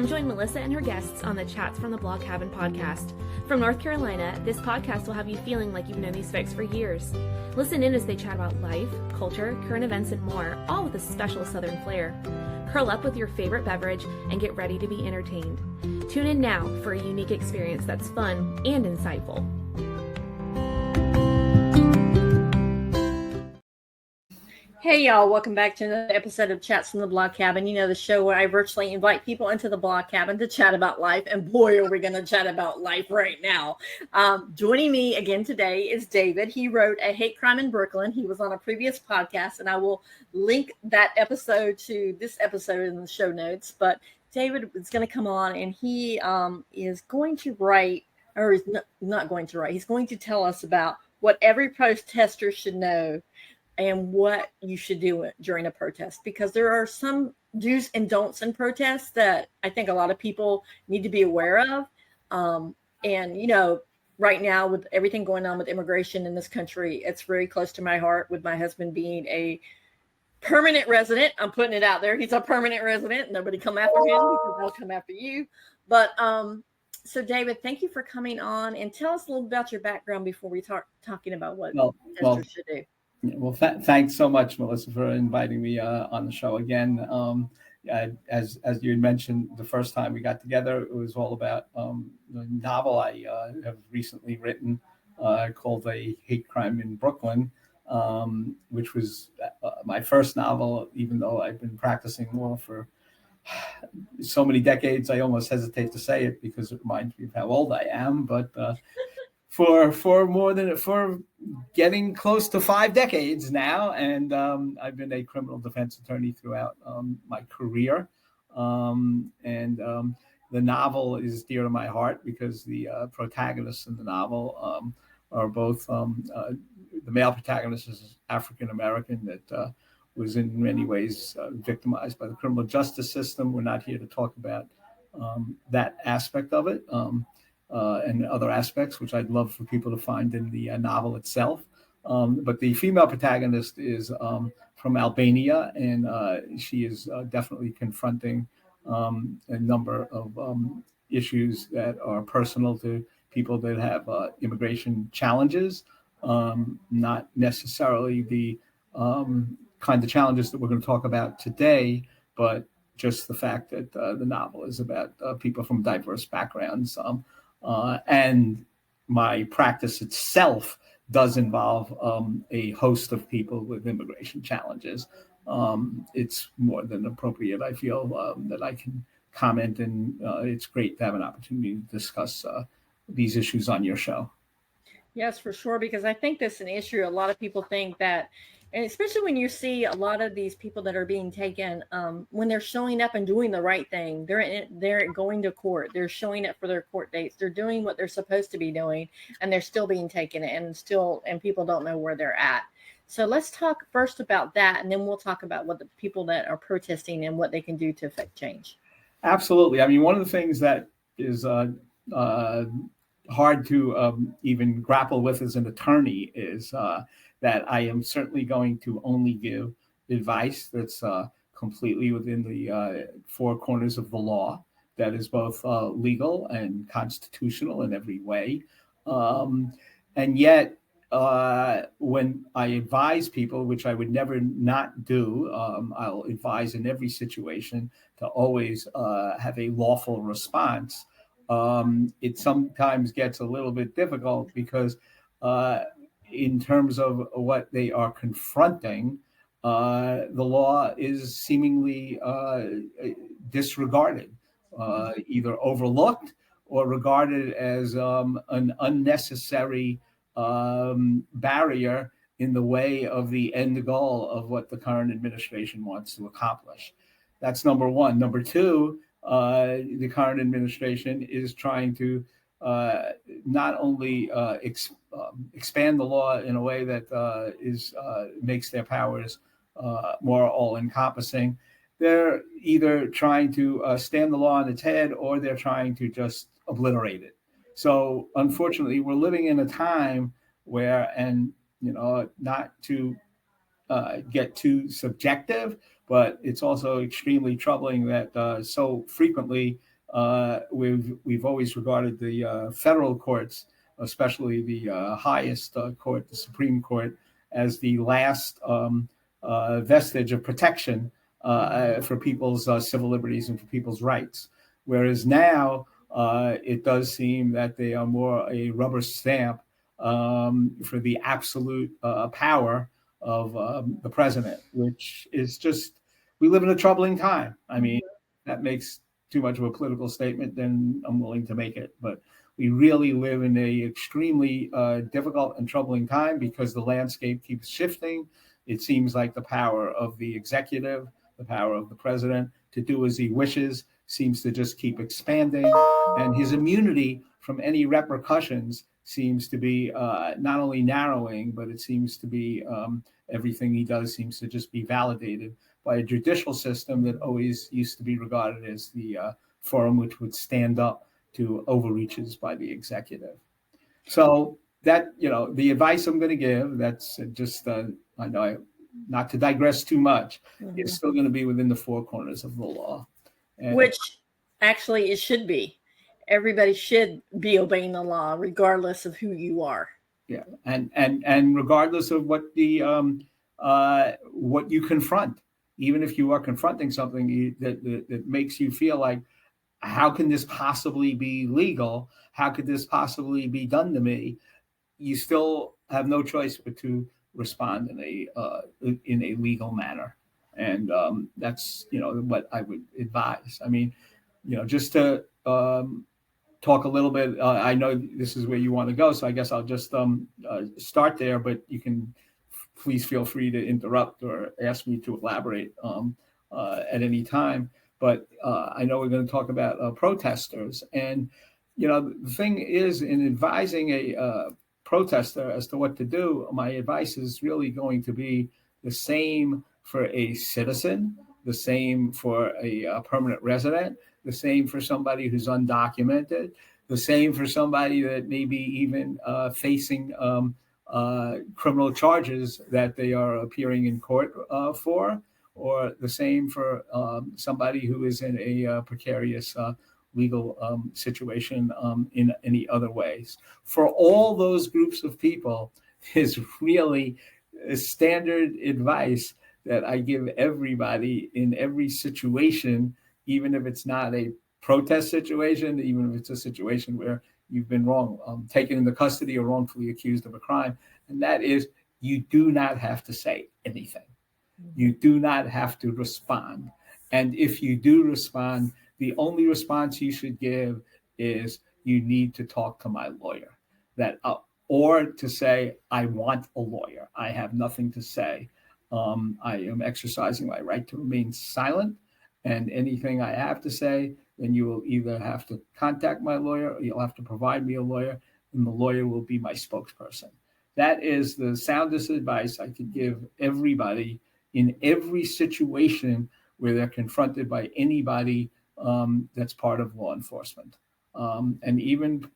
Come join Melissa and her guests on the Chats from the Blog Cabin podcast. From North Carolina, this podcast will have you feeling like you've known these folks for years. Listen in as they chat about life, culture, current events, and more, all with a special Southern flair. Curl up with your favorite beverage and get ready to be entertained. Tune in now for a unique experience that's fun and insightful. Hey y'all, welcome back to another episode of Chats from the Blog Cabin. You know, the show where I virtually invite people into the Blog Cabin to chat about life. And boy, are we going to chat about life right now. Joining me again today is David. He wrote A Hate Crime in Brooklyn. He was on a previous podcast, and I will link that episode to this episode in the show notes. But David is going to come on, and he is going to write, or is not going to write, he's going to tell us about what every protester should know and what you should do during a protest, because there are some do's and don'ts in protests that I think a lot of people need to be aware of. And, you know, right now with everything going on with immigration in this country, it's very close to my heart, with my husband being a permanent resident. I'm putting it out there. He's a permanent resident. Nobody come after him, because they'll come after you. But so David, thank you for coming on, and tell us a little about your background before we talking about what protesters should do. Well, thanks so much, Melissa, for inviting me on the show again. As you had mentioned, the first time we got together, it was all about the novel I have recently written called A Hate Crime in Brooklyn, which was my first novel, even though I've been practicing law for so many decades. I almost hesitate to say it because it reminds me of how old I am, but for getting close to 5 decades now, and I've been a criminal defense attorney throughout my career, and the novel is dear to my heart because the protagonists in the novel are both the male protagonist is African American that was in many ways victimized by the criminal justice system. We're not here to talk about that aspect of it. And other aspects, which I'd love for people to find in the novel itself. But the female protagonist is from Albania, and she is definitely confronting a number of issues that are personal to people that have immigration challenges, not necessarily the kind of challenges that we're going to talk about today, but just the fact that the novel is about people from diverse backgrounds. And my practice itself does involve a host of people with immigration challenges. It's more than appropriate, I feel, that I can comment, and it's great to have an opportunity to discuss these issues on your show. Yes, for sure, because I think that's an issue. A lot of people think that, and especially when you see a lot of these people that are being taken, when they're showing up and doing the right thing, they're going to court, they're showing up for their court dates, they're doing what they're supposed to be doing, and they're still being taken, and people don't know where they're at. So let's talk first about that, and then we'll talk about what the people that are protesting and what they can do to affect change. Absolutely. I mean, one of the things that is hard to even grapple with as an attorney is that I am certainly going to only give advice that's completely within the four corners of the law, that is both legal and constitutional in every way. And yet, when I advise people, which I would never not do, I'll advise in every situation to always have a lawful response. It sometimes gets a little bit difficult because in terms of what they are confronting, the law is seemingly disregarded, either overlooked or regarded as an unnecessary barrier in the way of the end goal of what the current administration wants to accomplish. That's number one. Number two, the current administration is trying to not only expand the law in a way that makes their powers more all-encompassing. They're either trying to stand the law on its head, or they're trying to just obliterate it. So unfortunately, we're living in a time where, and not to get too subjective, but it's also extremely troubling that so frequently we've always regarded the federal courts, especially the highest court, the Supreme Court, as the last vestige of protection for people's civil liberties and for people's rights. Whereas now it does seem that they are more a rubber stamp for the absolute power of the president, which is just, we live in a troubling time. I mean, that makes too much of a political statement, then I'm willing to make it. But we really live in a extremely difficult and troubling time because the landscape keeps shifting. It seems like the power of the executive, the power of the president to do as he wishes seems to just keep expanding. And his immunity from any repercussions seems to be not only narrowing, but it seems to be everything he does seems to just be validated by a judicial system that always used to be regarded as the forum which would stand up to overreaches by the executive. So that, the advice I'm going to give, that's just, I know not to digress too much, it's still going to be within the four corners of the law. And, which actually it should be. Everybody should be obeying the law, regardless of who you are. Yeah, and regardless of what the what you confront, even if you are confronting something that makes you feel like, how can this possibly be legal? How could this possibly be done to me? You still have no choice but to respond in a legal manner, and that's what I would advise. I mean, just to talk a little bit. I know this is where you want to go, so I guess I'll just start there. But you can please feel free to interrupt or ask me to elaborate at any time. But I know we're going to talk about protesters, and the thing is, in advising a protester as to what to do, my advice is really going to be the same for a citizen, the same for a permanent resident, the same for somebody who's undocumented, the same for somebody that may be even facing criminal charges that they are appearing in court for, or the same for somebody who is in a precarious legal situation in any other ways. For all those groups of people, is really a standard advice that I give everybody in every situation, even if it's not a protest situation, even if it's a situation where you've been taken into custody or wrongfully accused of a crime. And that is, you do not have to say anything. You do not have to respond. And if you do respond, the only response you should give is, you need to talk to my lawyer. Or to say, I want a lawyer. I have nothing to say. I am exercising my right to remain silent. And anything I have to say, then you will either have to contact my lawyer, or you'll have to provide me a lawyer, and the lawyer will be my spokesperson. That is the soundest advice I could give everybody in every situation where they're confronted by anybody that's part of law enforcement. And even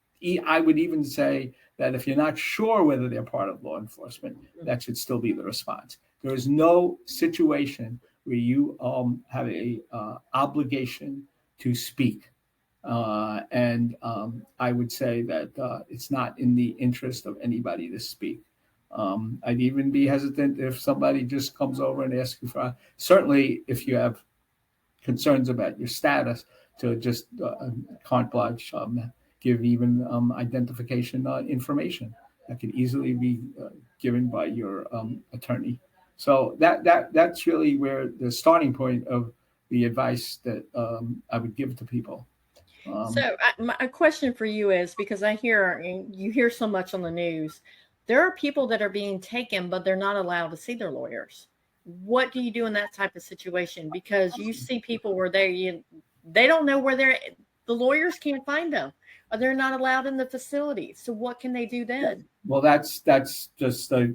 I would even say that if you're not sure whether they're part of law enforcement, that should still be the response. There is no situation where you have a obligation to speak. And I would say that it's not in the interest of anybody to speak. I'd even be hesitant if somebody just comes over and asks you for, certainly if you have concerns about your status, to just carte blanche, give even identification information that could easily be given by your attorney. So that's really where the starting point of the advice that I would give to people. So my question for you is, because you hear so much on the news, there are people that are being taken, but they're not allowed to see their lawyers. What do you do in that type of situation? Because you see people where they don't know where the lawyers can't find them, or they're not allowed in the facility. So what can they do then? Well, that's just a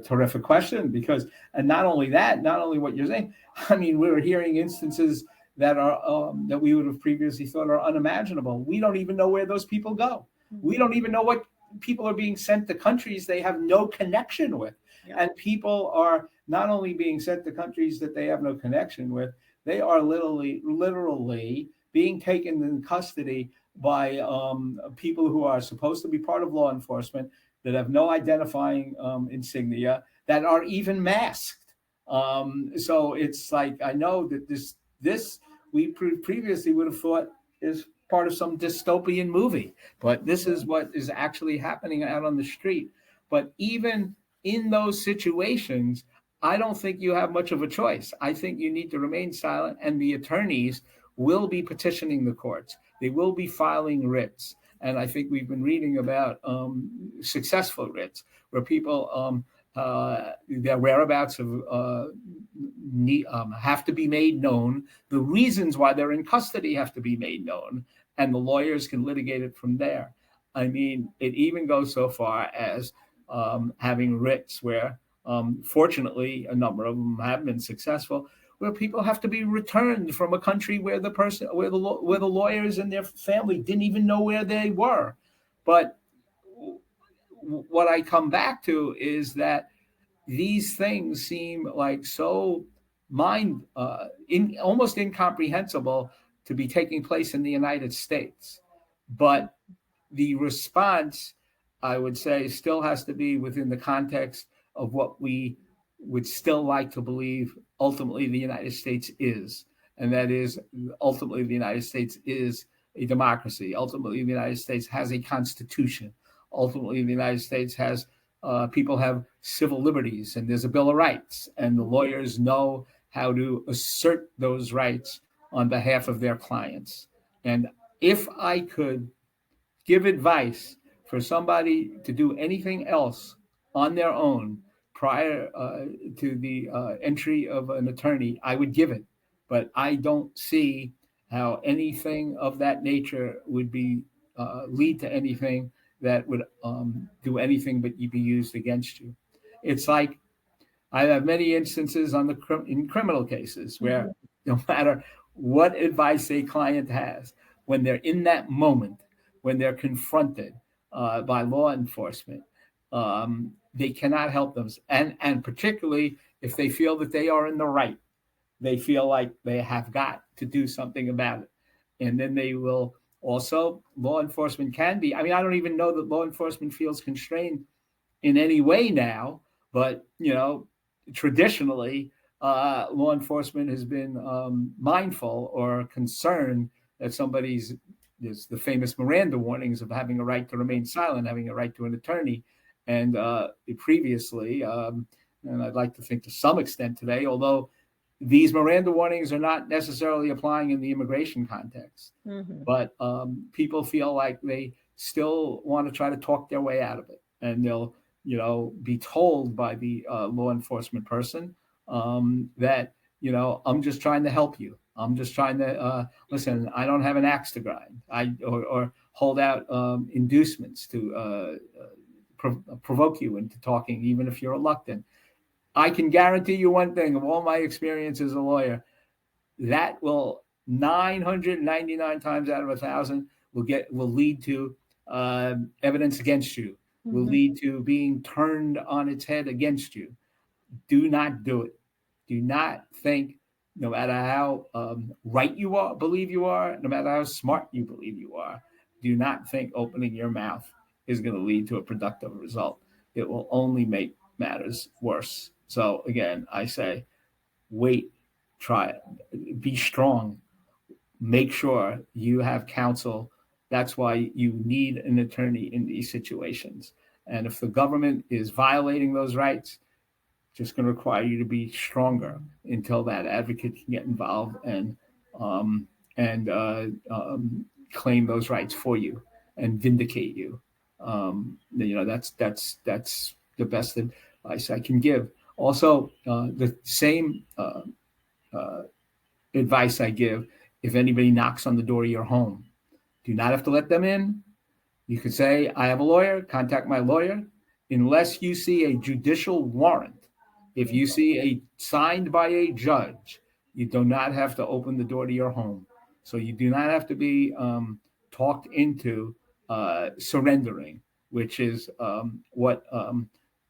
terrific question, because, and not only what you're saying, I mean, we're hearing instances that are that we would have previously thought are unimaginable. We don't even know where those people go. We don't even know what people are being sent to countries they have no connection with. Yeah. And people are not only being sent to countries that they have no connection with, they are literally being taken in custody by people who are supposed to be part of law enforcement that have no identifying insignia, that are even masked. So it's like, I know that this we previously would have thought is part of some dystopian movie, but this is what is actually happening out on the street. But even in those situations, I don't think you have much of a choice. I think you need to remain silent, and the attorneys will be petitioning the courts. They will be filing writs. And I think we've been reading about successful writs where people, their whereabouts have to be made known. The reasons why they're in custody have to be made known, and the lawyers can litigate it from there. I mean, it even goes so far as having writs where, fortunately, a number of them have been successful, where people have to be returned from a country where the lawyers and their family didn't even know where they were. But what I come back to is that these things seem like so almost incomprehensible to be taking place in the United States. But the response, I would say, still has to be within the context of what we would still like to believe ultimately the United States is. And that is, ultimately, the United States is a democracy. Ultimately, the United States has a constitution. Ultimately, the United States has people have civil liberties, and there's a Bill of Rights, and the lawyers know how to assert those rights on behalf of their clients. And if I could give advice for somebody to do anything else on their own prior to the entry of an attorney, I would give it. But I don't see how anything of that nature would be lead to anything that would do anything but be used against you. It's like, I have many instances in criminal cases where no matter what advice a client has, when they're in that moment, when they're confronted by law enforcement, they cannot help them. And particularly if they feel that they are in the right, they feel like they have got to do something about it. And then they will also, law enforcement can be, I mean, I don't even know that law enforcement feels constrained in any way now, but, traditionally, law enforcement has been mindful or concerned that there's the famous Miranda warnings of having a right to remain silent, having a right to an attorney. And previously, and I'd like to think to some extent today, although these Miranda warnings are not necessarily applying in the immigration context, but people feel like they still want to try to talk their way out of it. And they'll, be told by the law enforcement person that, I'm just trying to help you. I'm just trying to listen. I don't have an axe to grind. Or hold out inducements to provoke you into talking, even if you're reluctant. I can guarantee you one thing: of all my experience as a lawyer, that will 999 times out of 1,000 will lead to evidence against you. Will lead to being turned on its head against you. Do not do it. Do not think, no matter how right you believe you are, no matter how smart you believe you are, do not think opening your mouth is going to lead to a productive result. It will only make matters worse. So again, I say, wait, try it, be strong, make sure you have counsel. That's why you need an attorney in these situations. And if the government is violating those rights, just going to require you to be stronger until that advocate can get involved and claim those rights for you and vindicate you. That's the best advice I can give. Also, the same advice I give: if anybody knocks on the door of your home, do not have to let them in. You could say, I have a lawyer, contact my lawyer. Unless you see a judicial warrant, if you see signed by a judge, you do not have to open the door to your home. So you do not have to be talked into surrendering, which is what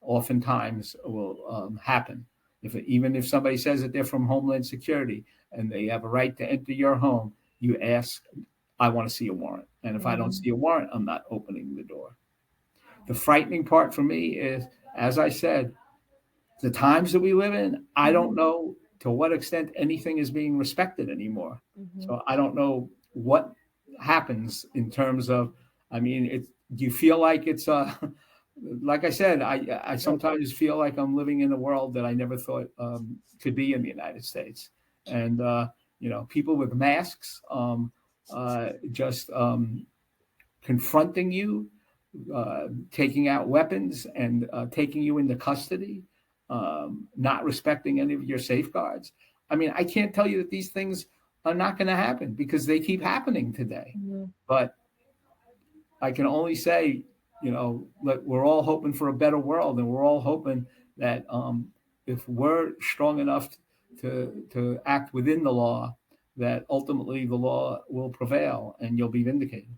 oftentimes will happen. Even if somebody says that they're from Homeland Security and they have a right to enter your home, you ask, I want to see a warrant. And if I don't see a warrant, I'm not opening the door. The frightening part for me is, as I said, the times that we live in, I don't know to what extent anything is being respected anymore. So I don't know what happens in terms of, I mean, do you feel like it's like I said, I sometimes feel like I'm living in a world that I never thought could be in the United States. And, people with masks just confronting you, taking out weapons and taking you into custody, not respecting any of your safeguards. I mean, I can't tell you that these things are not going to happen because they keep happening today. But I can only say, that we're all hoping for a better world, and we're all hoping that if we're strong enough to act within the law, that ultimately the law will prevail and you'll be vindicated.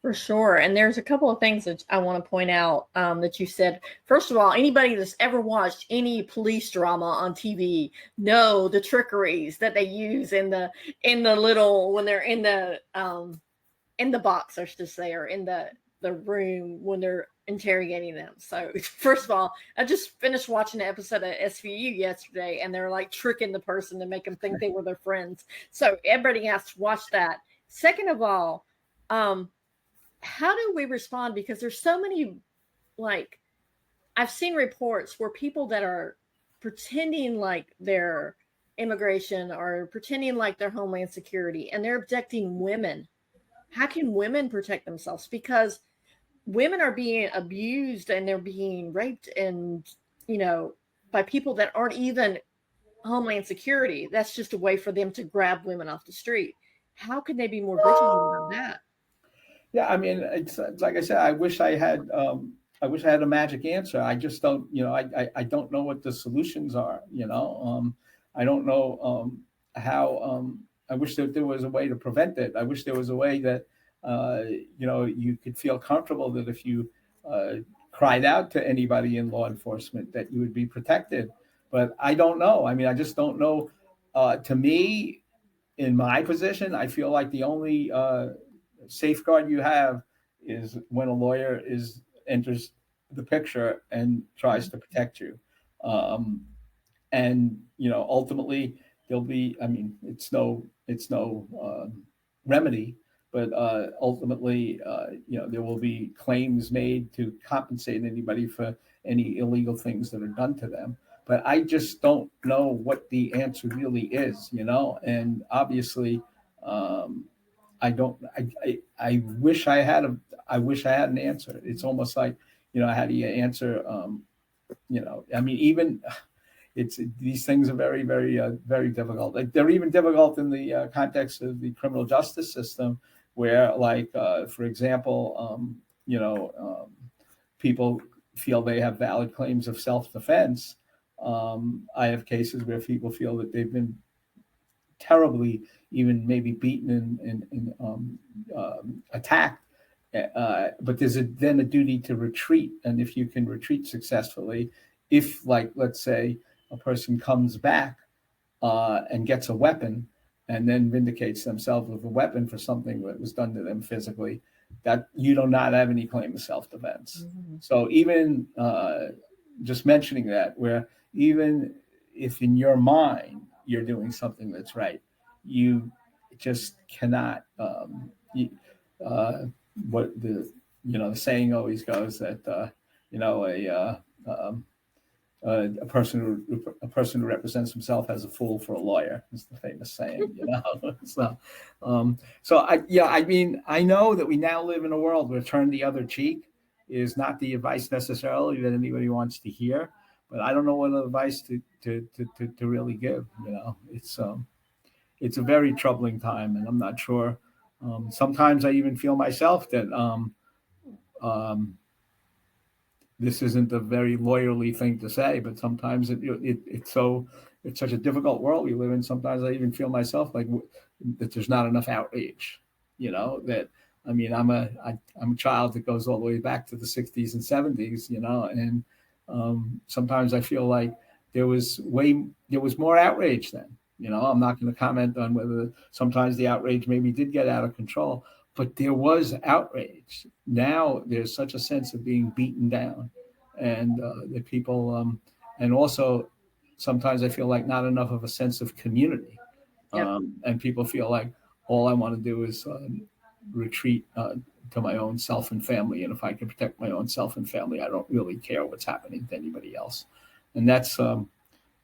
For sure. And there's a couple of things that I want to point out that you said. First of all, anybody that's ever watched any police drama on TV know the trickeries that they use in the little, when they're in the box, I should say, or in the room when they're interrogating them. So first of all, I just finished watching an episode of SVU yesterday, and they're like tricking the person to make them think they were their friends. So everybody has to watch that. Second of all, how do we respond? Because there's so many, like, I've seen reports where people that are pretending like they're immigration or pretending like they're Homeland Security, and they're abducting women. How can women protect themselves? Because women are being abused and they're being raped and, by people that aren't even Homeland Security. That's just a way for them to grab women off the street. How can they be more vigilant about that? Yeah, I mean, it's like I said, I wish I had a magic answer. I just don't, I don't know what the solutions are. I don't know how. I wish that there was a way to prevent it. I wish there was a way that you could feel comfortable that if you cried out to anybody in law enforcement that you would be protected. But I don't know. I mean, I just don't know. To me, in my position, I feel like the only safeguard you have is when a lawyer enters the picture and tries to protect you. And ultimately there'll be, I mean, it's no remedy, but ultimately, there will be claims made to compensate anybody for any illegal things that are done to them. But I just don't know what the answer really is, and obviously, I don't. I wish I had an answer. It's almost like, how do you answer? I mean, even these things are very, very, very difficult. Like, they're even difficult in the context of the criminal justice system, where, like, for example, people feel they have valid claims of self-defense. I have cases where people feel that they've been terribly, even maybe beaten and attacked, but there's then a duty to retreat. And if you can retreat successfully, if, like, let's say a person comes back and gets a weapon and then vindicates themselves with a weapon for something that was done to them physically, that you do not have any claim of self-defense. So even just mentioning that, where even if in your mind you're doing something that's right, you just cannot. What the saying always goes that a person who represents himself as a fool for a lawyer is the famous saying. So I mean, I know that we now live in a world where turn the other cheek is not the advice necessarily that anybody wants to hear, but I don't know what advice to really give. It's a very troubling time, and I'm not sure. Sometimes I even feel myself that this isn't a very lawyerly thing to say, but sometimes it's such a difficult world we live in. Sometimes I even feel myself like that there's not enough outrage. That, I mean, I'm a child that goes all the way back to the 60s and 70s. And sometimes I feel like there was more outrage then. I'm not going to comment on whether sometimes the outrage maybe did get out of control, but there was outrage. Now there's such a sense of being beaten down, and the people, and also sometimes I feel like not enough of a sense of community. Yep. And people feel like all I want to do is retreat to my own self and family. And if I can protect my own self and family, I don't really care what's happening to anybody else. And that's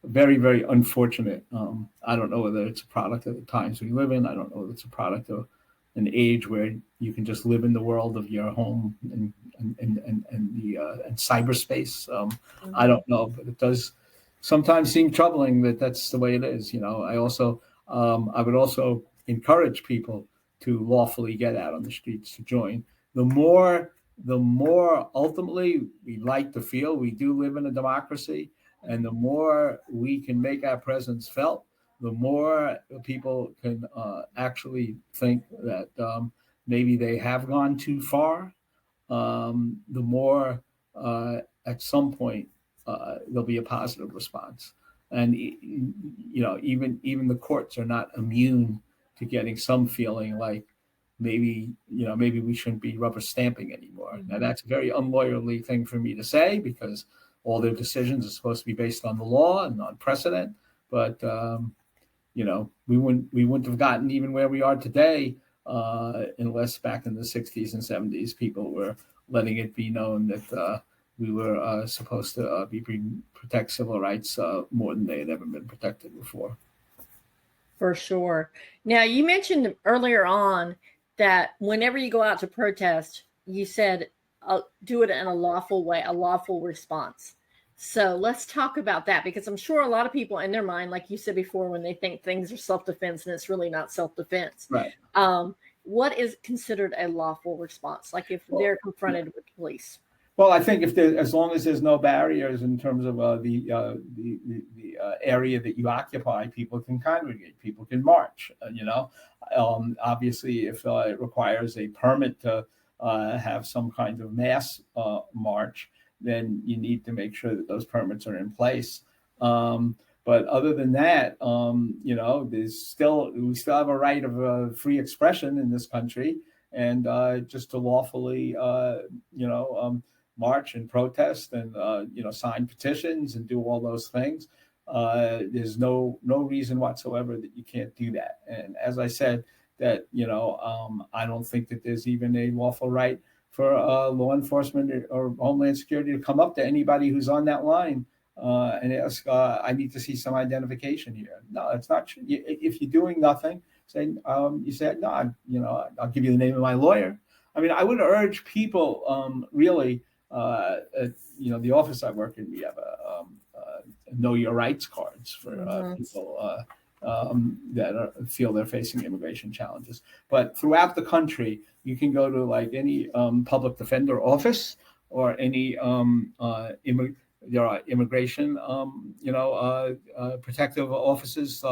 very, very unfortunate. I don't know whether it's a product of the times we live in. I don't know whether it's a product of an age where you can just live in the world of your home and cyberspace. I don't know, but it does sometimes seem troubling that that's the way it is. I would also encourage people to lawfully get out on the streets to join. The more ultimately we like to feel we do live in a democracy, and the more we can make our presence felt, the more people can actually think that maybe they have gone too far. The more at some point there'll be a positive response. And even the courts are not immune to getting some feeling like maybe we shouldn't be rubber stamping anymore. Now that's a very unlawyerly thing for me to say, because all their decisions are supposed to be based on the law and on precedent. But we wouldn't have gotten even where we are today unless back in the 60s and 70s people were letting it be known that we were supposed to protect civil rights more than they had ever been protected before. For sure. Now, you mentioned earlier on that whenever you go out to protest, you said do it in a lawful way, a lawful response. So let's talk about that, because I'm sure a lot of people in their mind, like you said before, when they think things are self-defense and it's really not self-defense. Right. What is considered a lawful response? Like if they're confronted with police? Well, I think as long as there's no barriers in terms of the area that you occupy, people can congregate, people can march. Obviously, if it requires a permit to have some kind of mass march, then you need to make sure that those permits are in place. But other than that, we still have a right of free expression in this country, and just to lawfully, march and protest and sign petitions and do all those things. There's no reason whatsoever that you can't do that. And as I said, that I don't think that there's even a lawful right for law enforcement or Homeland Security to come up to anybody who's on that line and ask, I need to see some identification here. No, it's not true. If you're doing nothing, you say, no, I'll give you the name of my lawyer. I mean, I would urge people really, the office I work in, we have a know your rights cards for people that feel they're facing immigration challenges. But throughout the country, you can go to like any public defender office or any there are immigration protective offices,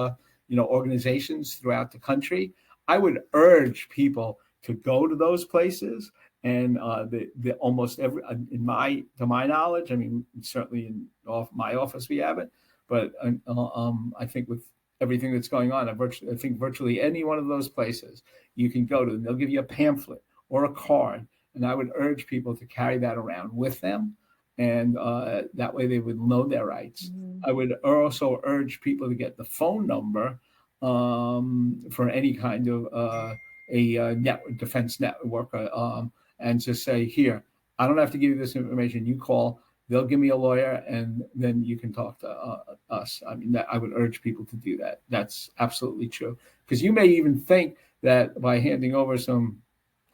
organizations throughout the country. I would urge people to go to those places. And the almost every, to my knowledge, I mean, certainly in my office we have it, but I think with everything that's going on, I think virtually any one of those places you can go to, and they'll give you a pamphlet or a card, and I would urge people to carry that around with them, and that way they would know their rights. I would also urge people to get the phone number for any kind of a network, defense network. And just say, here, I don't have to give you this information. You call, they'll give me a lawyer, and then you can talk to us. I mean, I would urge people to do that. That's absolutely true. Because you may even think that by handing over some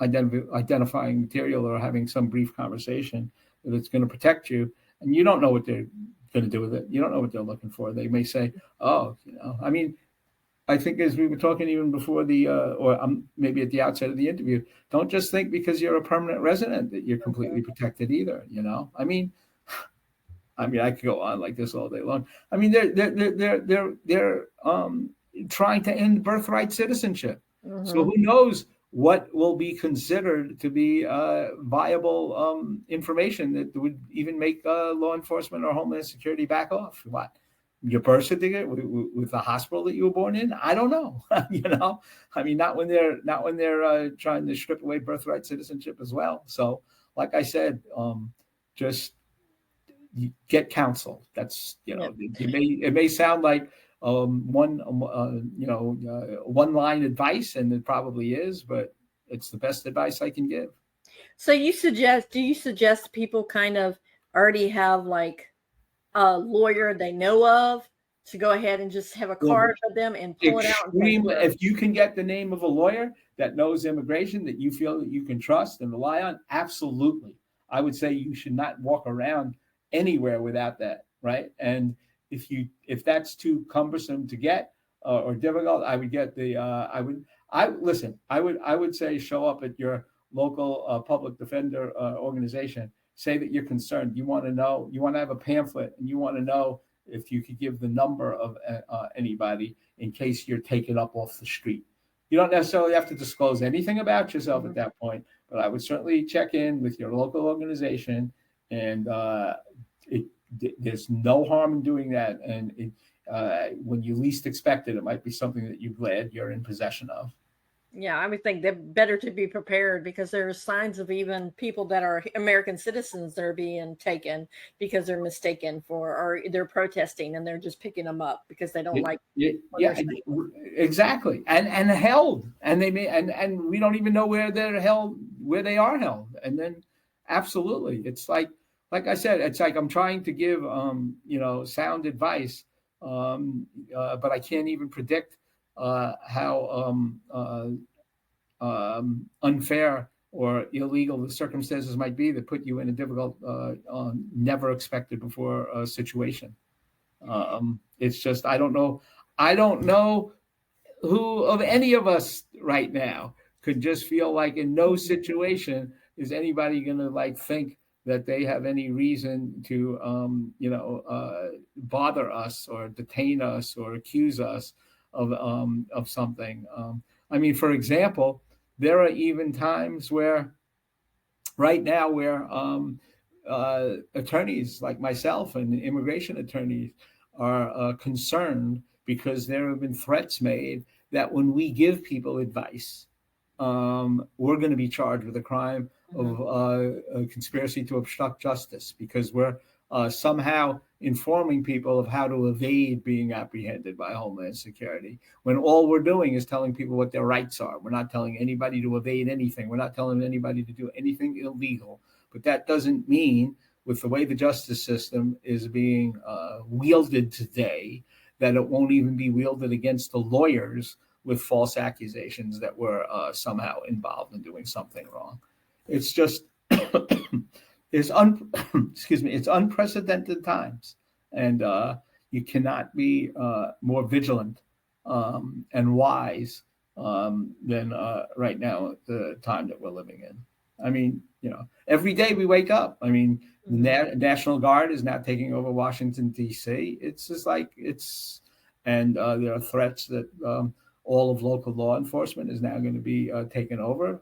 identifying material or having some brief conversation, that it's going to protect you, and you don't know what they're going to do with it. You don't know what they're looking for. They may say, I mean, I think as we were talking even before maybe at the outset of the interview, don't just think because you're a permanent resident that you're completely protected either. I mean, I could go on like this all day long. I mean, they're trying to end birthright citizenship. So who knows what will be considered to be viable information that would even make law enforcement or Homeland Security back off. What? your birth certificate with the hospital that you were born in? I don't know. I mean, not when they're trying to strip away birthright citizenship as well. So, like I said, just get counsel. That's it may sound like one line advice, and it probably is, but it's the best advice I can give. So do you suggest people kind of already have like a lawyer they know of to go ahead and just have a card of them and pull it out? If you can get the name of a lawyer that knows immigration that you feel that you can trust and rely on, absolutely. I would say you should not walk around anywhere without that, right? And if that's too cumbersome to get or difficult, I would get I would say show up at your local public defender organization. Say that you're concerned. You want to have a pamphlet, and you want to know if you could give the number of anybody in case you're taken up off the street. You don't necessarily have to disclose anything about yourself at that point, but I would certainly check in with your local organization, and there's no harm in doing that. And when you least expect it, it might be something that you're glad you're in possession of. Yeah, I would think they're better to be prepared, because there are signs of even people that are American citizens that are being taken because they're mistaken or they're protesting, and they're just picking them up because they don't like. Yeah, exactly. And held, and they may, and we don't even know where they're held, where they are held. And then absolutely, it's like I said, it's like I'm trying to give sound advice, but I can't even predict how unfair or illegal the circumstances might be that put you in a difficult, never expected before situation. It's just, I don't know who of any of us right now could just feel like in no situation is anybody going to think that they have any reason to, bother us or detain us or accuse us of something. I mean, for example, there are even times right now where attorneys like myself and immigration attorneys are concerned because there have been threats made that when we give people advice, we're going to be charged with a crime of a conspiracy to obstruct justice, because we're somehow informing people of how to evade being apprehended by Homeland Security, when all we're doing is telling people what their rights are. We're not telling anybody to evade anything. We're not telling anybody to do anything illegal. But that doesn't mean, with the way the justice system is being wielded today, that it won't even be wielded against the lawyers with false accusations that we're somehow involved in doing something wrong. It's just it's unprecedented times, and you cannot be more vigilant and wise than right now at the time that we're living in. I mean, every day we wake up. I mean, the National Guard is now taking over Washington, D.C. It's just and there are threats that all of local law enforcement is now going to be taken over.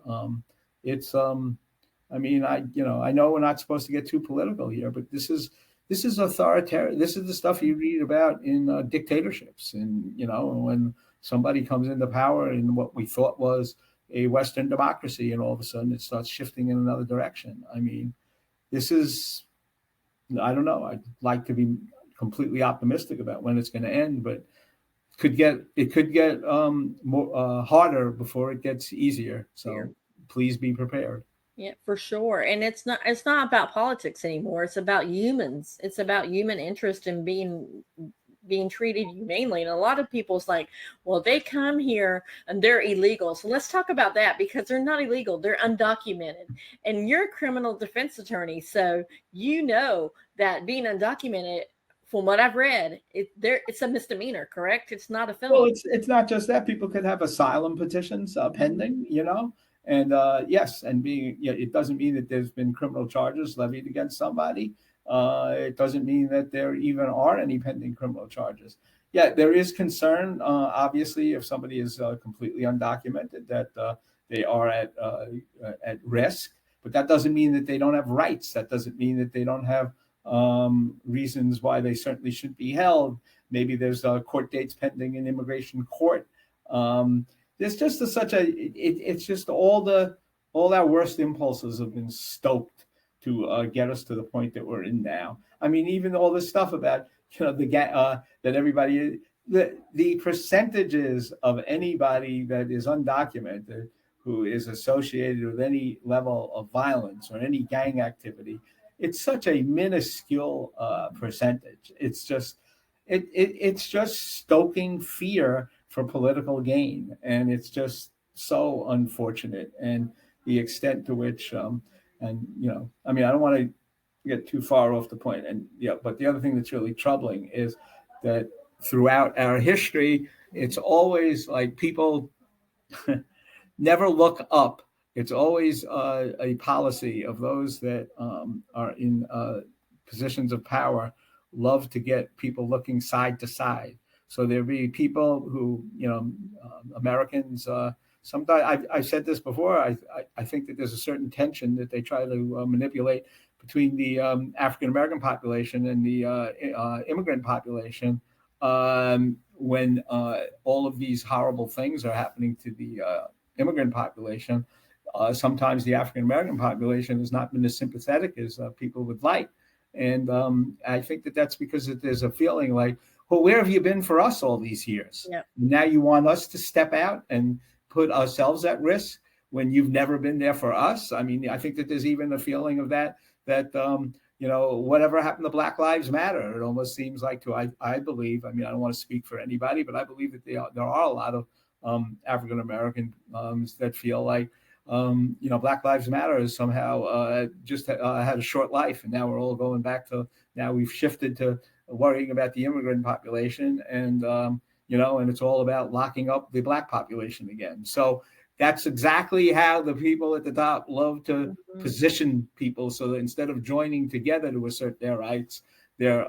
I mean, I know we're not supposed to get too political here, but this is authoritarian. This is the stuff you read about in dictatorships, and when somebody comes into power in what we thought was a Western democracy, and all of a sudden it starts shifting in another direction. I mean, I don't know. I'd like to be completely optimistic about when it's going to end, but it could get more harder before it gets easier. So please be prepared. Yeah, for sure. And it's not about politics anymore. It's about humans. It's about human interest in being treated humanely. And a lot of people's like, well, they come here and they're illegal. So let's talk about that, because they're not illegal. They're undocumented. And you're a criminal defense attorney. So that being undocumented, from what I've read, it's a misdemeanor, correct? It's not a felony. Well, it's not just that. People could have asylum petitions pending, And yes, and it doesn't mean that there's been criminal charges levied against somebody. It doesn't mean that there even are any pending criminal charges. Yeah, there is concern, obviously, if somebody is completely undocumented, that they are at risk. But that doesn't mean that they don't have rights. That doesn't mean that they don't have reasons why they certainly should be held. maybe there's court dates pending in immigration court. There's just it's just all our worst impulses have been stoked to get us to the point that we're in now. I mean, even all this stuff about that everybody, the percentages of anybody that is undocumented who is associated with any level of violence or any gang activity, it's such a minuscule percentage. It's just stoking fear for political gain, and it's just so unfortunate. And the extent to which, I mean, I don't want to get too far off the point. And but the other thing that's really troubling is that throughout our history, it's always like people never look up. It's always a policy of those that are in positions of power love to get people looking side to side. So there be people who, Americans, sometimes I've said this before, I think that there's a certain tension that they try to manipulate between the African-American population and the immigrant population when all of these horrible things are happening to the immigrant population. Sometimes the African-American population has not been as sympathetic as people would like. And I think that that's because there's a feeling like, well, where have you been for us all these years? Yep. Now you want us to step out and put ourselves at risk when you've never been there for us. I mean, I think that there's even a feeling of that whatever happened to Black Lives Matter, it almost seems like I believe, I mean, I don't want to speak for anybody, but I believe that there are a lot of African-American that feel like, Black Lives Matter is somehow just had a short life. And now we're all going back to, now we've shifted to worrying about the immigrant population and, and it's all about locking up the Black population again. So that's exactly how the people at the top love to position people, so that instead of joining together to assert their rights, they're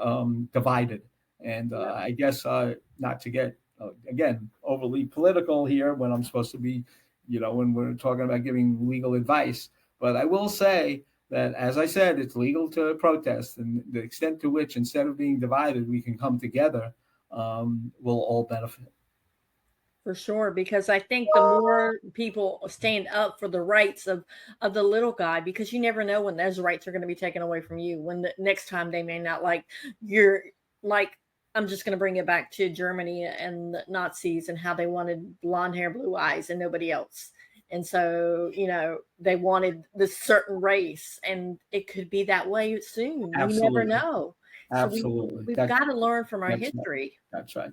divided. And I guess not to get, again, overly political here when I'm supposed to be, when we're talking about giving legal advice. But I will say that, as I said, it's legal to protest, and the extent to which, instead of being divided, we can come together, will all benefit. For sure, because I think the more people stand up for the rights of the little guy, because you never know when those rights are going to be taken away from you, when the next time they may not I'm just going to bring it back to Germany and the Nazis and how they wanted blonde hair, blue eyes, and nobody else. And so, they wanted this certain race, and it could be that way soon. Absolutely. You never know. Absolutely. So we've got to learn from our history. That's right.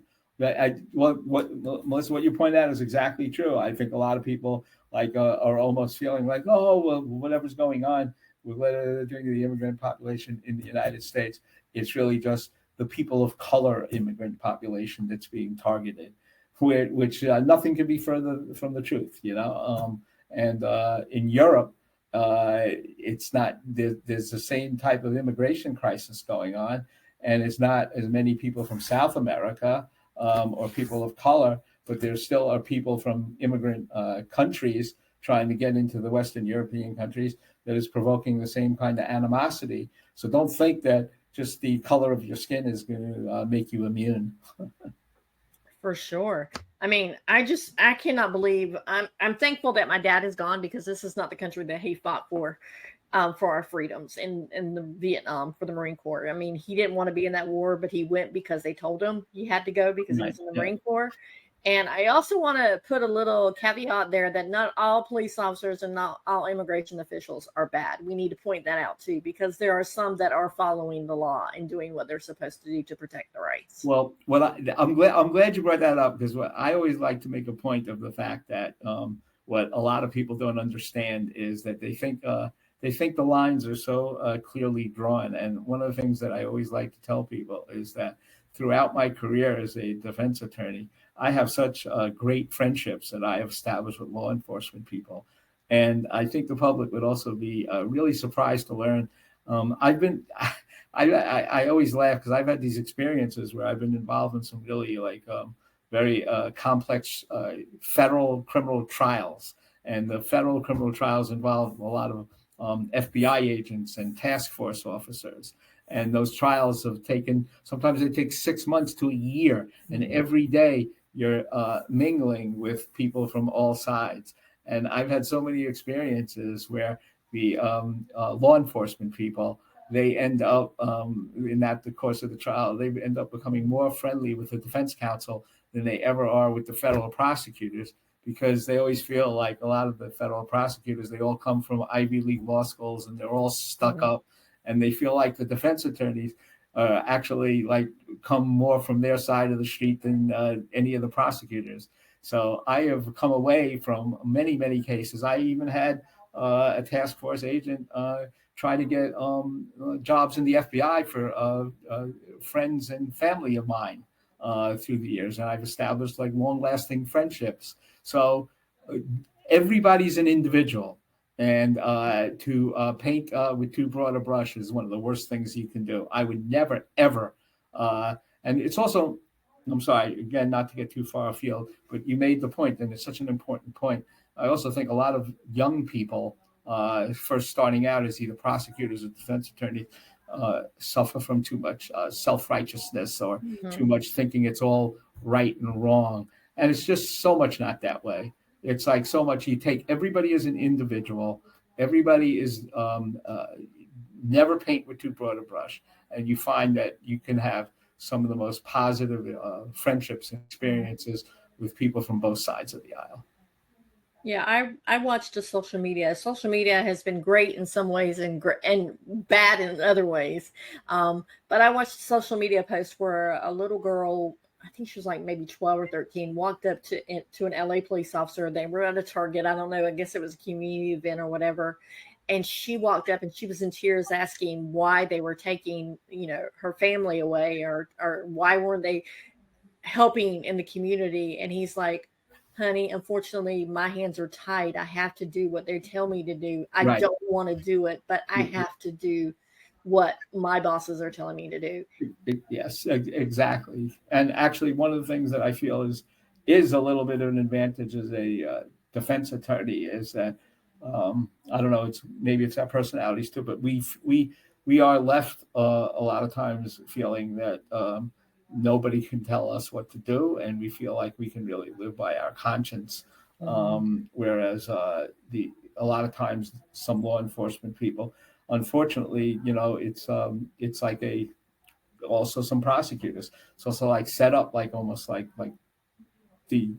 Melissa, what you point out is exactly true. I think a lot of people are almost feeling like, oh, well, whatever's going on with during the immigrant population in the United States, it's really just the people of color immigrant population that's being targeted, which nothing could be further from the truth, And in Europe, it's not, there's the same type of immigration crisis going on, and it's not as many people from South America or people of color, but there still are people from immigrant countries trying to get into the Western European countries that is provoking the same kind of animosity. So don't think that just the color of your skin is going to make you immune. For sure. I mean, I cannot believe, I'm thankful that my dad is gone, because this is not the country that he fought for our freedoms in the Vietnam, for the Marine Corps. I mean, he didn't want to be in that war, but he went because they told him he had to go because he was in the Marine Corps. And I also want to put a little caveat there that not all police officers and not all immigration officials are bad. We need to point that out too, because there are some that are following the law and doing what they're supposed to do to protect the rights. Well, I'm glad you brought that up, because I always like to make a point of the fact that what a lot of people don't understand is that they think the lines are so clearly drawn. And one of the things that I always like to tell people is that throughout my career as a defense attorney, I have such great friendships that I have established with law enforcement people. And I think the public would also be really surprised to learn. I always laugh because I've had these experiences where I've been involved in some really very complex federal criminal trials. And the federal criminal trials involve a lot of FBI agents and task force officers. And those trials have taken, sometimes they take 6 months to a year. And every day you're mingling with people from all sides. And I've had so many experiences where the law enforcement people, they end up in the course of the trial, they end up becoming more friendly with the defense counsel than they ever are with the federal prosecutors, because they always feel like a lot of the federal prosecutors, they all come from Ivy League law schools and they're all stuck up, and they feel like the defense attorneys actually like come more from their side of the street than any of the prosecutors. So I have come away from many, many cases. I even had a task force agent try to get jobs in the FBI for friends and family of mine through the years. And I've established like long-lasting friendships. So everybody's an individual. And to paint with too broad a brush is one of the worst things you can do. I would never, ever. And it's also, I'm sorry, again, not to get too far afield, but you made the point, and it's such an important point. I also think a lot of young people first starting out as either prosecutors or defense attorneys suffer from too much self-righteousness or too much thinking it's all right and wrong. And it's just so much not that way. It's like so much, you take everybody as an individual. Everybody is never paint with too broad a brush. And you find that you can have some of the most positive friendships and experiences with people from both sides of the aisle. Yeah, I watched the social media. Social media has been great in some ways and bad in other ways. But I watched a social media post where a little girl, I think she was like maybe 12 or 13, walked up to an LA police officer. They were at a Target. I don't know. I guess it was a community event or whatever. And she walked up and she was in tears asking why they were taking, her family away or why weren't they helping in the community. And he's like, honey, unfortunately, my hands are tied. I have to do what they tell me to do. I don't want to do it, but I have to do what my bosses are telling me to do. Yes, exactly. And actually, one of the things that I feel is a little bit of an advantage as a defense attorney is that I don't know, maybe it's our personalities too, but we are left a lot of times feeling that nobody can tell us what to do, and we feel like we can really live by our conscience. Whereas a lot of times some law enforcement people, unfortunately, it's like also some prosecutors. It's also like set up like almost like the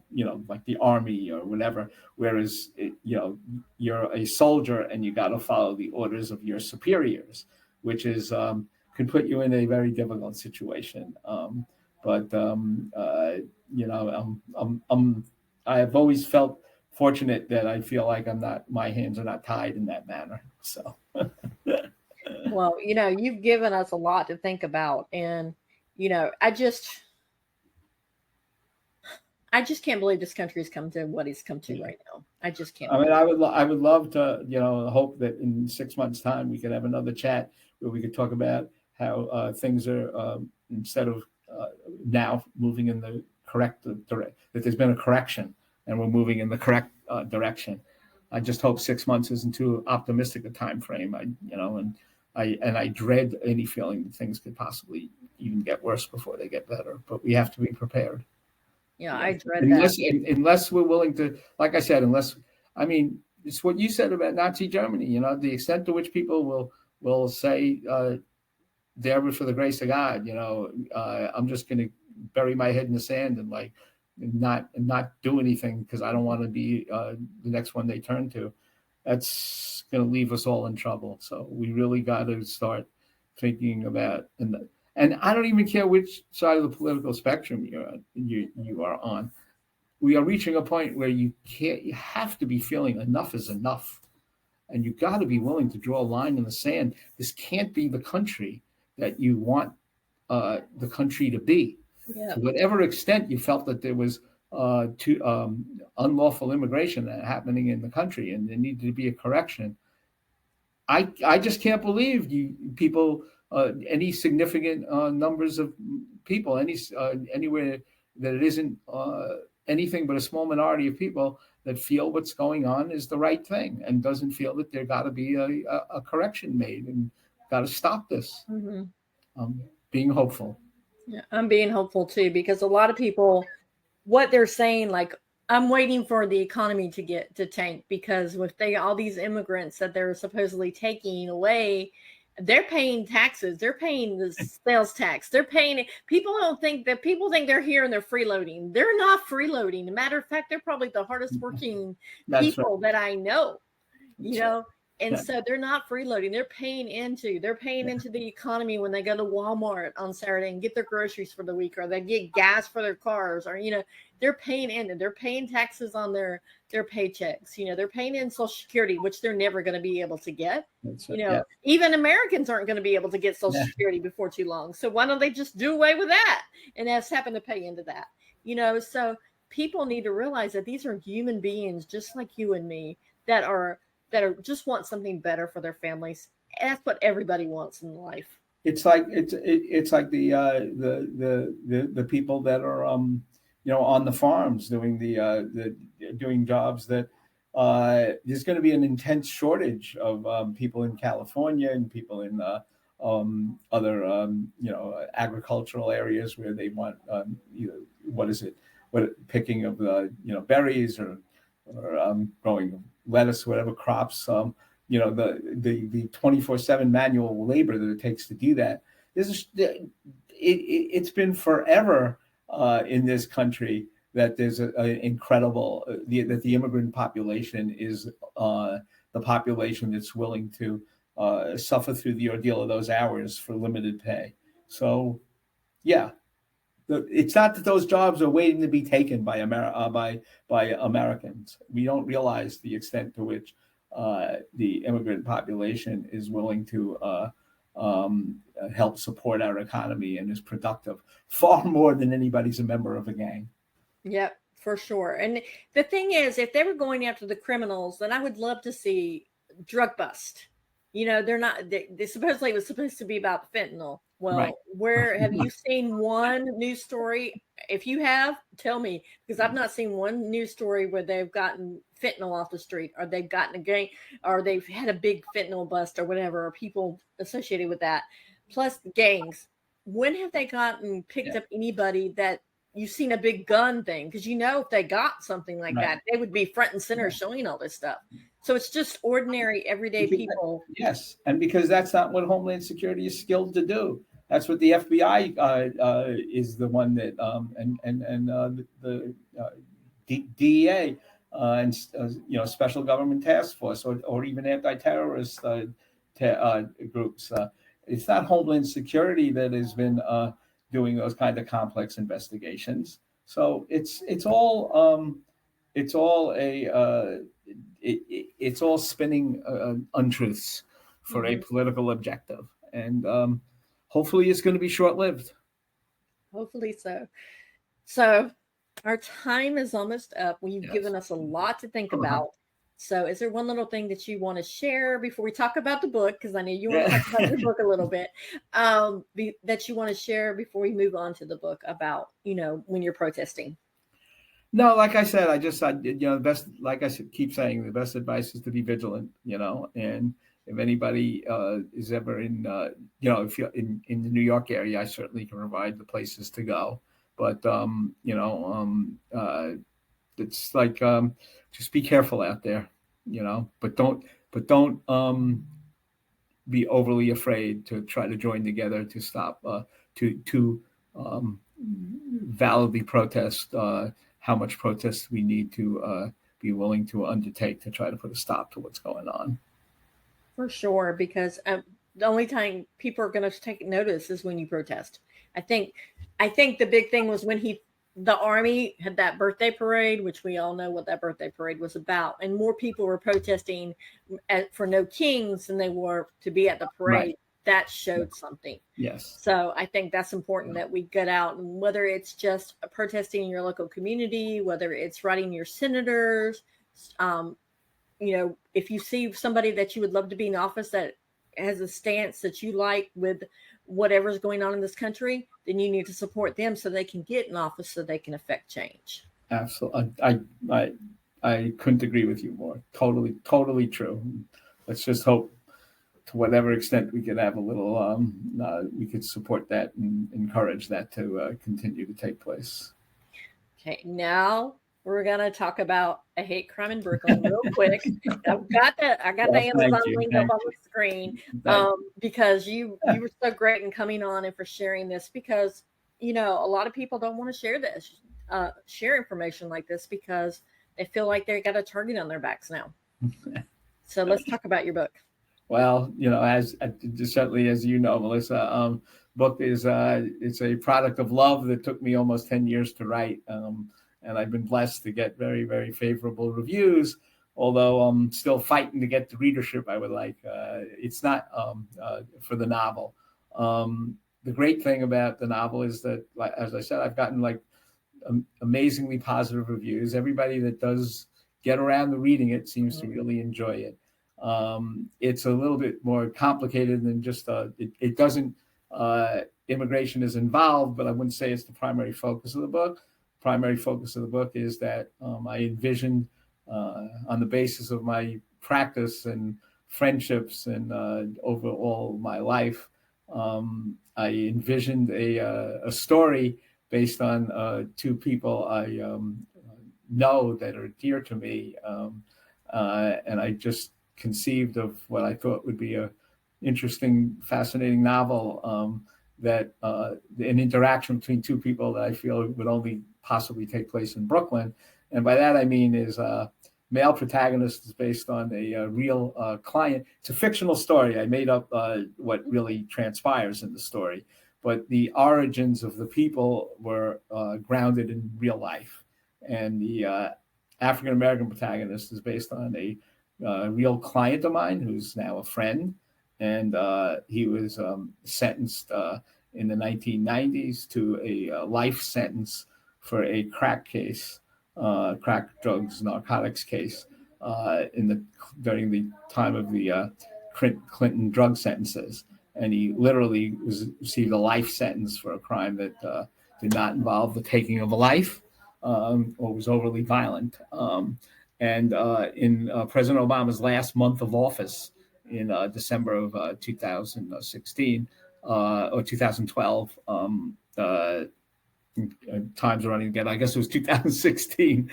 like the army or whatever. Whereas you're a soldier and you got to follow the orders of your superiors, which is can put you in a very difficult situation. I have always felt fortunate that I feel like my hands are not tied in that manner. So. Well, you've given us a lot to think about, and I just can't believe this country has come to what it's come to right now. I just can't. I mean, I would love to, hope that in 6 months' time we could have another chat where we could talk about how things are instead of now moving in the correct direction, that there's been a correction and we're moving in the correct direction. I just hope 6 months isn't too optimistic a time frame. I dread any feeling that things could possibly even get worse before they get better. But we have to be prepared. Yeah, I dread that. Unless we're willing to, like I said, it's what you said about Nazi Germany. The extent to which people will say, there for the grace of God, I'm just going to bury my head in the sand and not do anything because I don't want to be the next one they turn to. That's going to leave us all in trouble. So we really got to start thinking about, and I don't even care which side of the political spectrum you are on. We are reaching a point where you have to be feeling enough is enough. And you've got to be willing to draw a line in the sand. This can't be the country that you want the country to be. Yeah. To whatever extent you felt that there was unlawful immigration happening in the country and there needed to be a correction, I just can't believe people, any significant numbers of people, anywhere that it isn't anything but a small minority of people that feel what's going on is the right thing and doesn't feel that there got to be a correction made and got to stop this. Mm-hmm. being hopeful. Yeah, I'm being hopeful too, because a lot of people, what they're saying, like, I'm waiting for the economy to tank, because with all these immigrants that they're supposedly taking away, they're paying taxes. They're paying the sales tax. They're paying. People think they're here and they're freeloading. They're not freeloading. As a matter of fact, they're probably the hardest working people that I know. You know, and so they're not freeloading. They're paying into the economy when they go to Walmart on Saturday and get their groceries for the week, or they get gas for their cars, or, you know, they're paying in. They're paying taxes on their paychecks. You know, they're paying in Social Security, which they're never going to be able to get. You know, even Americans aren't going to be able to get Social Security before too long. So why don't they just do away with that and just happen to pay into that? You know, so people need to realize that these are human beings just like you and me that are just want something better for their families. That's what everybody wants in life. It's like it's like the people that are you know, on the farms doing doing jobs that there's going to be an intense shortage of people in California and people in other you know, agricultural areas where they want you know, picking of you know, berries or growing lettuce, whatever crops, you know, the 24/7 manual labor that it takes to do that. It's been forever in this country that there's an incredible that the immigrant population is the population that's willing to suffer through the ordeal of those hours for limited pay. So, yeah. It's not that those jobs are waiting to be taken by Americans. We don't realize the extent to which the immigrant population is willing to help support our economy and is productive far more than anybody's a member of a gang. Yep, for sure. And the thing is, if they were going after the criminals, then I would love to see drug bust. You know, they're not. They supposedly it was supposed to be about fentanyl. Well, Right. Where have you seen one news story? If you have, tell me, because I've not seen one news story where they've gotten fentanyl off the street, or they've gotten a gang, or they've had a big fentanyl bust, or whatever, or people associated with that. Plus gangs. When have they picked up anybody that you've seen a big gun thing? Because, you know, if they got something like that, they would be front and center showing all this stuff. So it's just ordinary, everyday people. Yes, and because that's not what Homeland Security is skilled to do. That's what the FBI is the one that, and the DEA and you know, Special Government Task Force, or even anti-terrorist groups. It's not Homeland Security that has been doing those kind of complex investigations. So it's all spinning untruths for a political objective, and hopefully it's going to be short-lived. Hopefully so. So our time is almost up. You've given us a lot to think about. So is there one little thing that you want to share before we talk about the book? Because I know you want to talk about your book a little bit, that you want to share before we move on to the book about, you know, when you're protesting. No, like I said, you know, the best, like I keep saying, the best advice is to be vigilant, you know, and if anybody is ever in, you know, if you're in the New York area, I certainly can provide the places to go. But, you know, it's like, just be careful out there, you know, but don't be overly afraid to try to join together to stop, to validly protest how much protest we need to be willing to undertake to try to put a stop to what's going on. For sure, because the only time people are going to take notice is when you protest. I think the big thing was when the Army had that birthday parade, which we all know what that birthday parade was about, and more people were protesting for no kings than they were to be at the parade. Right. That showed something. Yes. So I think that's important that we get out, and whether it's just protesting in your local community, whether it's writing your senators, you know, if you see somebody that you would love to be in office that has a stance that you like with whatever's going on in this country, then you need to support them so they can get in office, so they can affect change. Absolutely. I couldn't agree with you more. Totally true. Let's just hope to whatever extent we could have a little, we could support that and encourage that to continue to take place. Okay, now we're gonna talk about a hate crime in Brooklyn real quick. I've got the Amazon link up on the screen because you were so great in coming on and for sharing this, because a lot of people don't want to share this, share information like this, because they feel like they got a target on their backs now. So let's talk about your book. Well, as certainly as you know, Melissa, book is it's a product of love that took me almost 10 years to write, and I've been blessed to get very, very favorable reviews. Although I'm still fighting to get the readership I would like. It's not for the novel. The great thing about the novel is that, as I said, I've gotten amazingly positive reviews. Everybody that does get around to reading it seems to really enjoy it. It's a little bit more complicated than just it doesn't immigration is involved, but I wouldn't say it's the primary focus of the book. Primary focus of the book is that I envisioned on the basis of my practice and friendships and over all my life, I envisioned a story based on two people I know that are dear to me, and I just conceived of what I thought would be a interesting, fascinating novel that an interaction between two people that I feel would only possibly take place in Brooklyn. And by that I mean is male protagonist is based on a real client. It's a fictional story. I made up what really transpires in the story, but the origins of the people were grounded in real life. And the African-American protagonist is based on a real client of mine who's now a friend. And he was sentenced in the 1990s to a life sentence for a crack case, crack drugs, narcotics case during the time of the Clinton drug sentences. And he literally received a life sentence for a crime that did not involve the taking of a life or was overly violent. And in President Obama's last month of office in December of 2016 or 2012, times are running again, I guess it was 2016,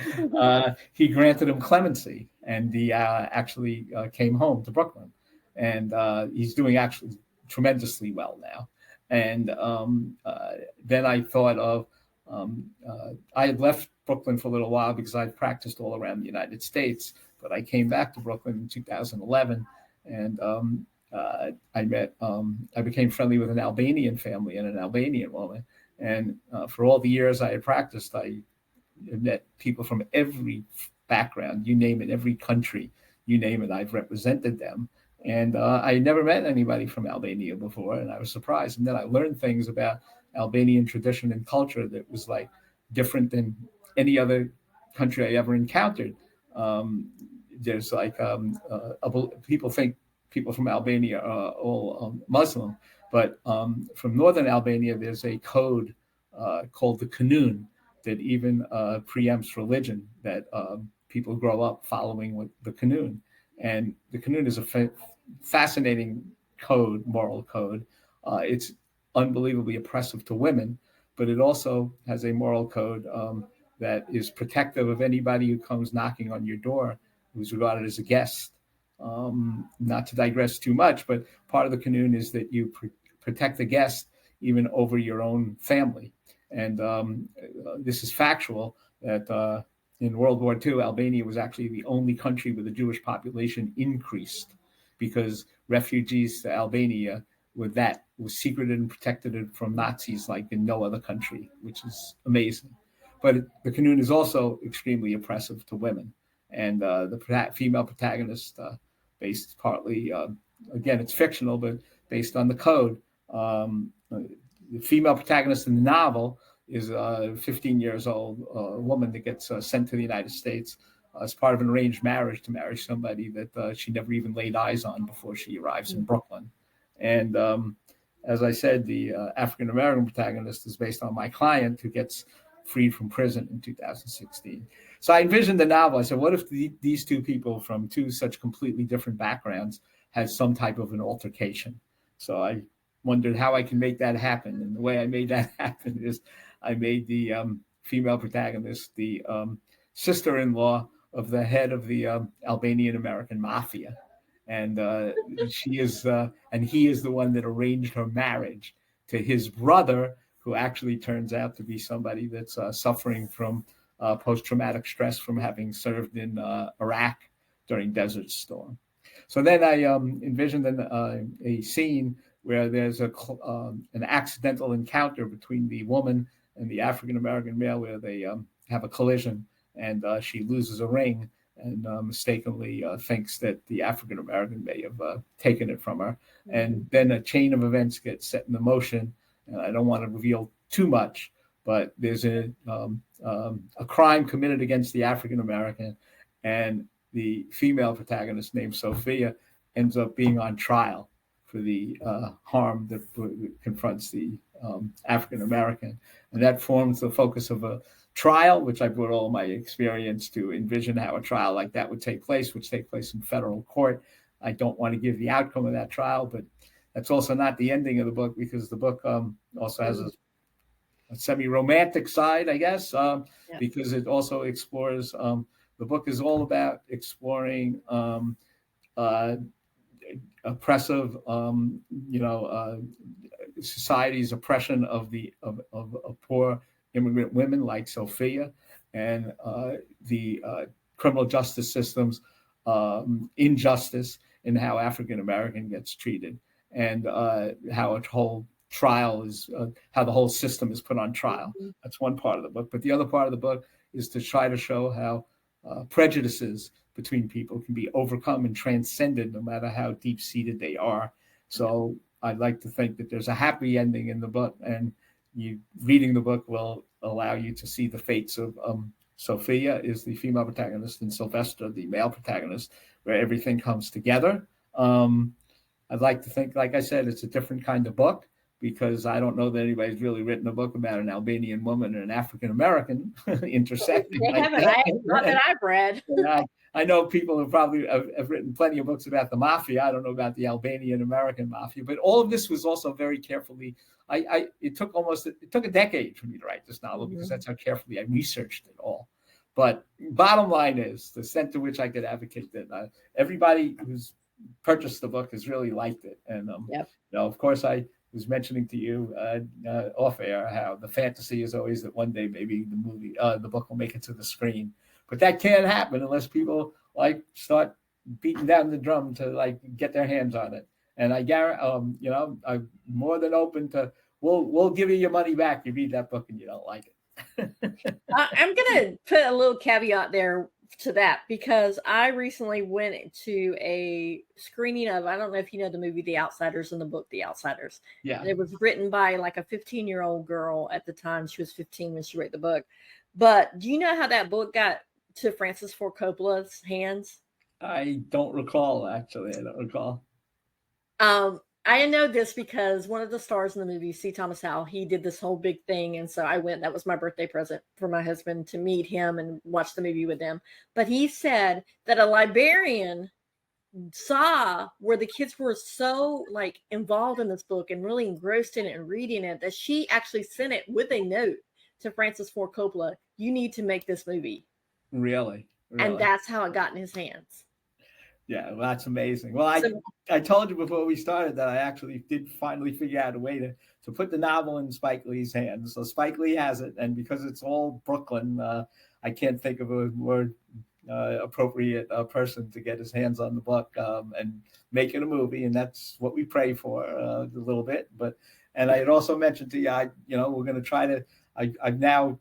he granted him clemency, and he actually came home to Brooklyn. And he's doing actually tremendously well now. And then I thought of, I had left Brooklyn for a little while because I'd practiced all around the United States, but I came back to Brooklyn in 2011, and I became friendly with an Albanian family and an Albanian woman. And for all the years I had practiced, I met people from every background, you name it, every country, you name it, I've represented them. And I never met anybody from Albania before, and I was surprised. And then I learned things about Albanian tradition and culture that was different than any other country I ever encountered. There's people think people from Albania are all Muslim, but from northern Albania, there's a code called the Kanun that even preempts religion, that people grow up following with the Kanun. And the Kanun is a fascinating code, moral code. It's unbelievably oppressive to women, but it also has a moral code that is protective of anybody who comes knocking on your door, who's regarded as a guest. Not to digress too much, but part of the Kanun is that you protect the guest even over your own family. And this is factual, that in World War II, Albania was actually the only country where the Jewish population increased, because refugees to Albania was secreted and protected from Nazis like in no other country, which is amazing. But the Kanun is also extremely oppressive to women. And the female protagonist, based partly, again, it's fictional, but based on the code, the female protagonist in the novel is a 15 years old woman that gets sent to the United States as part of an arranged marriage to marry somebody that she never even laid eyes on before she arrives in Brooklyn. And as I said, the African-American protagonist is based on my client who gets freed from prison in 2016. So I envisioned the novel. I said, what if these two people from two such completely different backgrounds has some type of an altercation. So I wondered how I can make that happen. And the way I made that happen is I made the female protagonist the sister-in-law of the head of the Albanian American mafia. And he is the one that arranged her marriage to his brother, who actually turns out to be somebody that's suffering from post-traumatic stress from having served in Iraq during Desert Storm. So then I envisioned a scene where there's an accidental encounter between the woman and the African-American male, where they have a collision, and she loses a ring and mistakenly thinks that the African-American may have taken it from her. Mm-hmm. And then a chain of events gets set in motion. And I don't want to reveal too much, but there's a crime committed against the African-American, and the female protagonist named Sophia ends up being on trial for the harm that confronts the African-American. And that forms the focus of a trial, which I brought all my experience to envision how a trial like that would take place, which take place in federal court. I don't want to give the outcome of that trial, but that's also not the ending of the book, because the book also has a semi-romantic side, I guess, because it also explores, the book is all about exploring oppressive, society's oppression of poor immigrant women like Sophia, and the criminal justice system's injustice in how African American gets treated, and how a whole trial is, how the whole system is put on trial. Mm-hmm. That's one part of the book. But the other part of the book is to try to show how prejudices between people can be overcome and transcended, no matter how deep-seated they are. So I'd like to think that there's a happy ending in the book, and you reading the book will allow you to see the fates of Sophia is the female protagonist, and Sylvester, the male protagonist, where everything comes together. I'd like to think, like I said, it's a different kind of book, because I don't know that anybody's really written a book about an Albanian woman and an African-American intersecting. They like haven't, not that I've read. I know people have probably have written plenty of books about the mafia. I don't know about the Albanian-American mafia, but all of this was also very carefully, it took a decade for me to write this novel, because that's how carefully I researched it all. But bottom line is, the extent to which I could advocate that everybody who's purchased the book has really liked it. And, of course, I was mentioning to you off air how the fantasy is always that one day maybe the book will make it to the screen, but that can't happen unless people start beating down the drum to get their hands on it. And I guarantee, I'm more than open to, we'll give you your money back. You read that book and you don't like it. I'm gonna put a little caveat there to that, because I recently went to a screening of, I don't know if you know the movie The Outsiders and the book The Outsiders. Yeah. And it was written by a 15-year-old girl at the time. She was 15 when she wrote the book. But do you know how that book got to Francis Ford Coppola's hands? I don't recall, actually. I don't recall. I know this because one of the stars in the movie, C. Thomas Howell, he did this whole big thing. And so I went, that was my birthday present for my husband, to meet him and watch the movie with him. But he said that a librarian saw where the kids were so involved in this book and really engrossed in it and reading it, that she actually sent it with a note to Francis Ford Coppola. You need to make this movie. Really? And that's how it got in his hands. Yeah, well, that's amazing. Well, I told you before we started that I actually did finally figure out a way to put the novel in Spike Lee's hands. So Spike Lee has it, and because it's all Brooklyn, I can't think of a more appropriate person to get his hands on the book and make it a movie, and that's what we pray for a little bit. And I had also mentioned to you, we're going to try to. I've now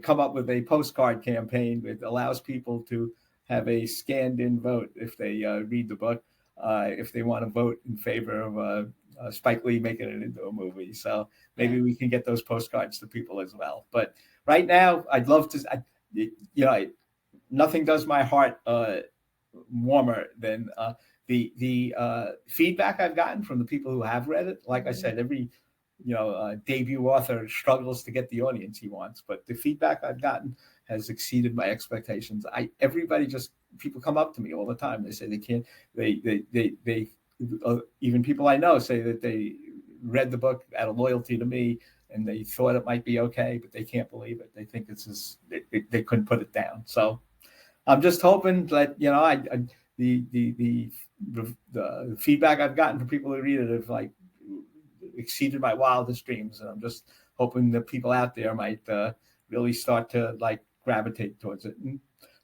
come up with a postcard campaign that allows people to have a scanned-in vote if they read the book, if they want to vote in favor of Spike Lee making it into a movie. So maybe we can get those postcards to people as well. But right now, I'd love to, nothing does my heart warmer than the feedback I've gotten from the people who have read it. Like I said, every debut author struggles to get the audience he wants, but the feedback I've gotten has exceeded my expectations. People come up to me all the time. They say they even people I know say that they read the book out of loyalty to me, and they thought it might be okay, but they can't believe it. They think it's just, they couldn't put it down. So I'm just hoping that, the feedback I've gotten from people who read it have like exceeded my wildest dreams. And I'm just hoping that people out there might really start to like gravitate towards it. And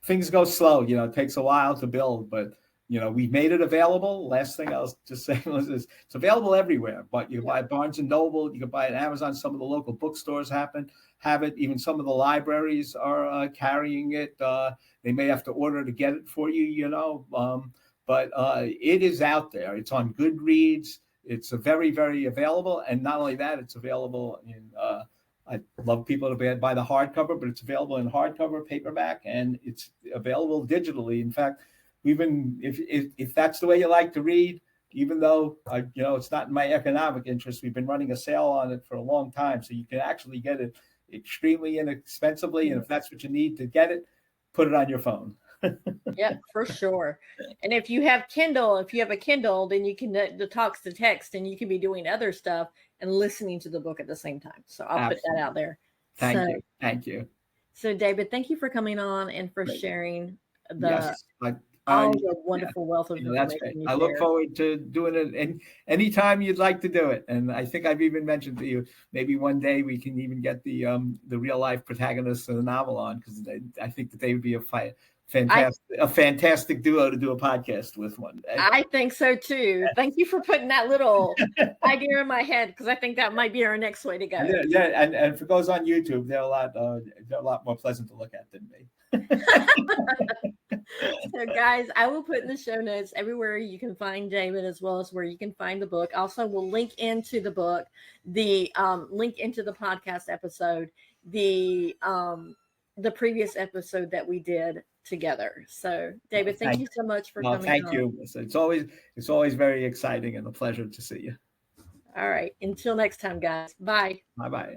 things go slow, it takes a while to build, but we've made it available. Last thing I was just saying was it's available everywhere, but you can buy Barnes and Noble, you can buy it on Amazon. Some of the local bookstores have it. Even some of the libraries are carrying it. They may have to order to get it for you, but it is out there. It's on Goodreads. It's very, very available. And not only that, it's available in, I love people to buy the hardcover, but it's available in hardcover, paperback, and it's available digitally. In fact, if that's the way you like to read, even though it's not in my economic interest, we've been running a sale on it for a long time, so you can actually get it extremely inexpensively. And if that's what you need to get it, put it on your phone. Yeah, for sure. And if you have a Kindle, then you can the talks to text, and you can be doing other stuff and listening to the book at the same time. So I'll put that out there. Thank you. So David, thank you for coming on and for sharing the wonderful wealth of information. That's great. I look forward to doing it, and anytime you'd like to do it. And I think I've even mentioned to you, maybe one day we can even get the real life protagonists of the novel on, because I think that they would be a fantastic duo to do a podcast with one day. I think so too. Thank you for putting that little idea in my head, because I think that might be our next way to go. Yeah, and if it goes on YouTube, they're a lot more pleasant to look at than me. So guys, I will put in the show notes everywhere you can find David, as well as where you can find the book. Also, we'll link into the book, the link into the podcast episode, the previous episode that we did together. So David, thank you so much for coming on. Thank you. It's always very exciting and a pleasure to see you. All right. Until next time, guys. Bye. Bye-bye.